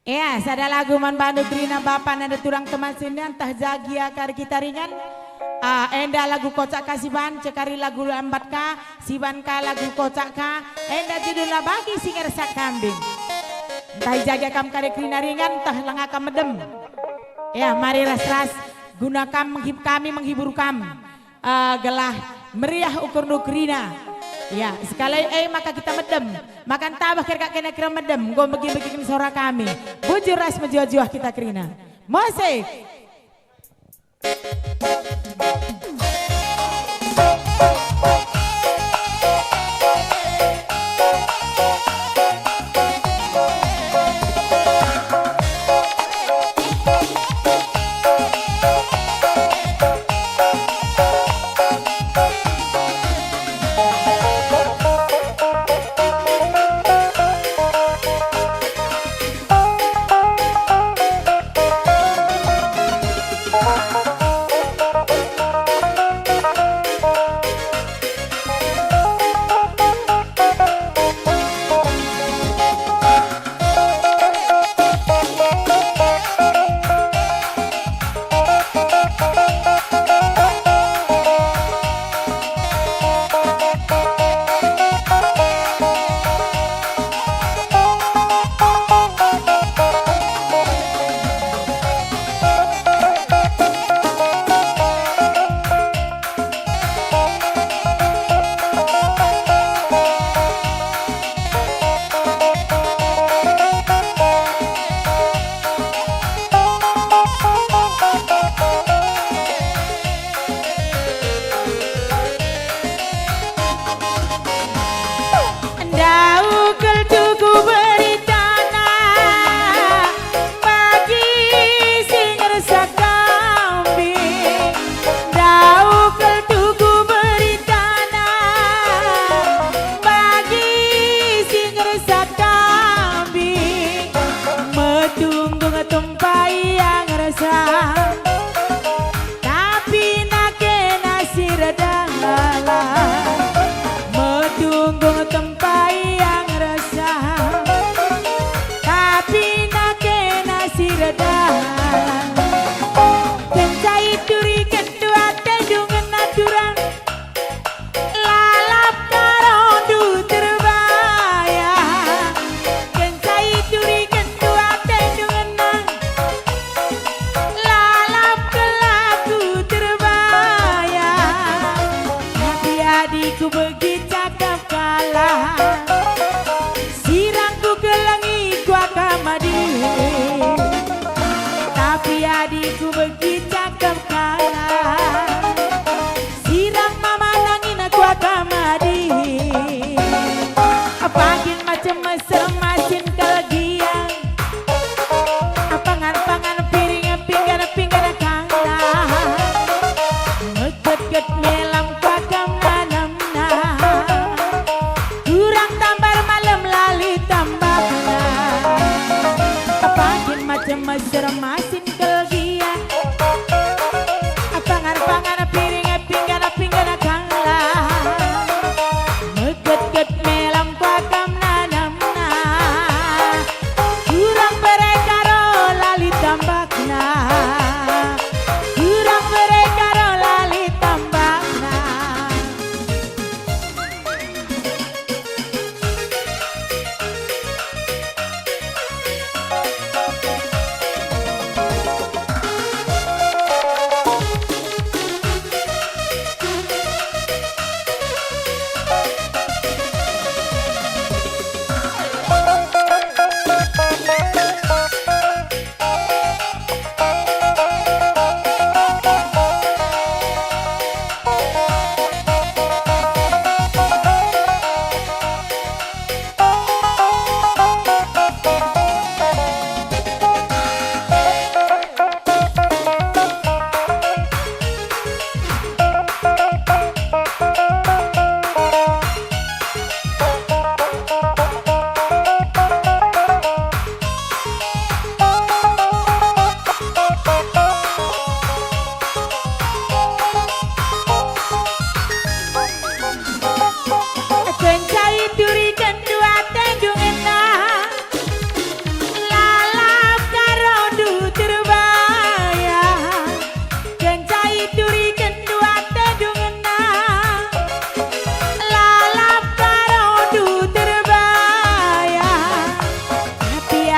Ya, sada lagu man bandu krina bapak nada turang kemasinan tah jagia kari kita ringan. Enda lagu kocak ka siban cekari lagu lambat ka siban ka lagu kocak ka enda judulnya bagi singer sak kambing. Tah jaga kam kari krina ringan tah langa kam medem. Ya, mari ras-ras guna kami menghibur kam. Gelah meriah ukur nukrina. Ya, sekali maka kita medem. Makan tabah kira kira medem. Gue bagi-bagi suara kami. Bujur ras menjuah-juah kita krina. Musik.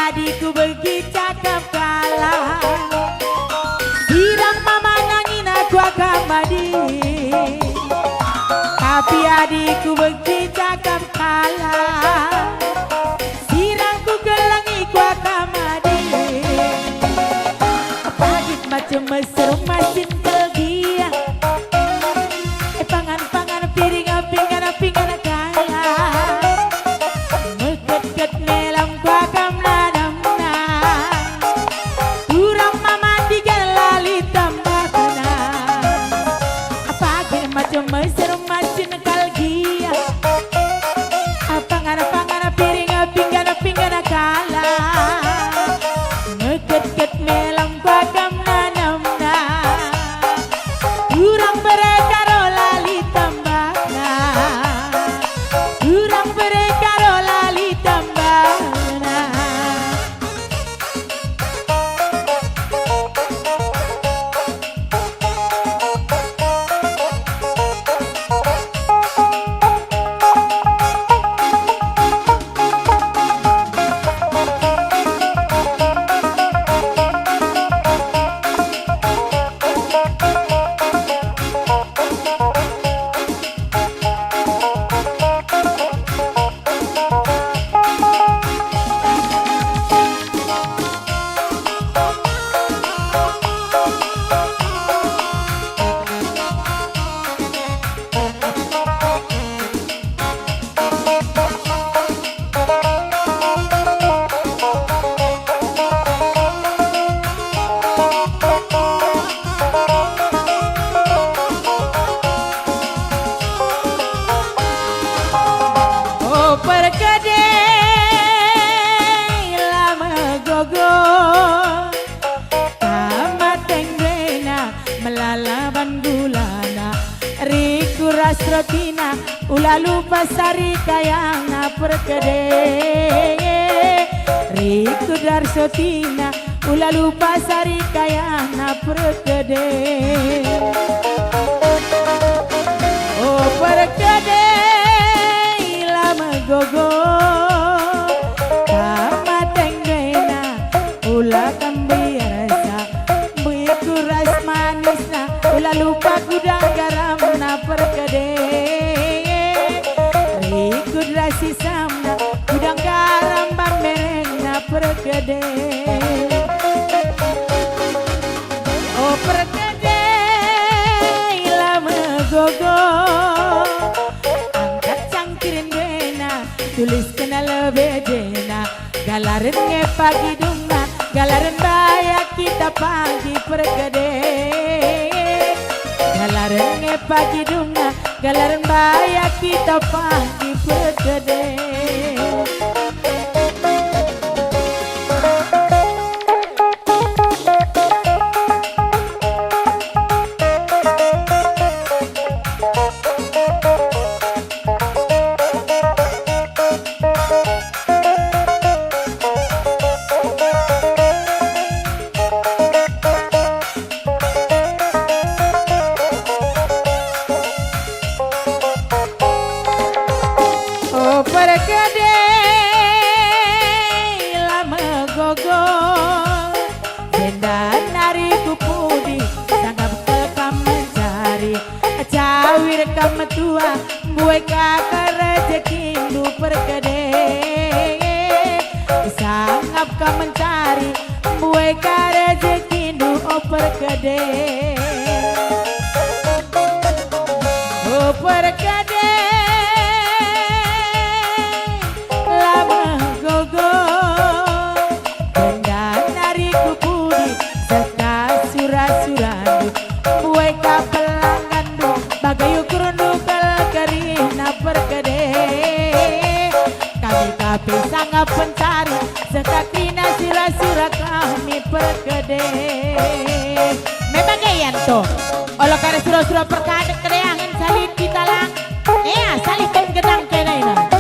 adikku begitu cakep kalah. Sidang mama nangin aku akan mandi. Tapi adikku begitu cakep kalah. Sirangku gelangi ku akan mandi. Pagit macam mesra masin dia. Pangan-pangan piring-pingan kalah. Meket-ket melam ku akan menanamna. Kurang mama tiga lali tambah kena. Pagit macam mesra masin dia. Pangan-pangan piring-pingan kalah. Meket-ket melam ku akan menanamna. Kurang mereka lali tambahna. Kurang mereka lali tambahna. Perkedai lama gogo tamateng bena melalaban gulana riku rasrotina ula lupa sari kayana perkedai riku darsotina ula lupa sari kayana perkedai. Oh perkedai lama gogo tamateng bena ula kambi rasa buiku ras manisna ula lupa gudang garamna perkedai riku rasi samna gudang garam bamberengna perkedai. Oh perkedai lama gogo tulis kenal bedena galaran pagi dunga galaran bayak kita pagi perkedai galaran pagi dunga galaran bayak kita pagi perkedai. Perkedai lama gogo benda nariku pudi sanggap kelkam mencari cawir kam tua buai kakak rezekindu perkedai sanggap kam mencari buai kakak rezekindu oh perkedai. Oh perkedai kami sangat pencari sekakina sila-sila kami perkedai. Memang kayak tuh kalau kada surah-surah perkadek kedeangan salin kita lang salin kan gedang kena.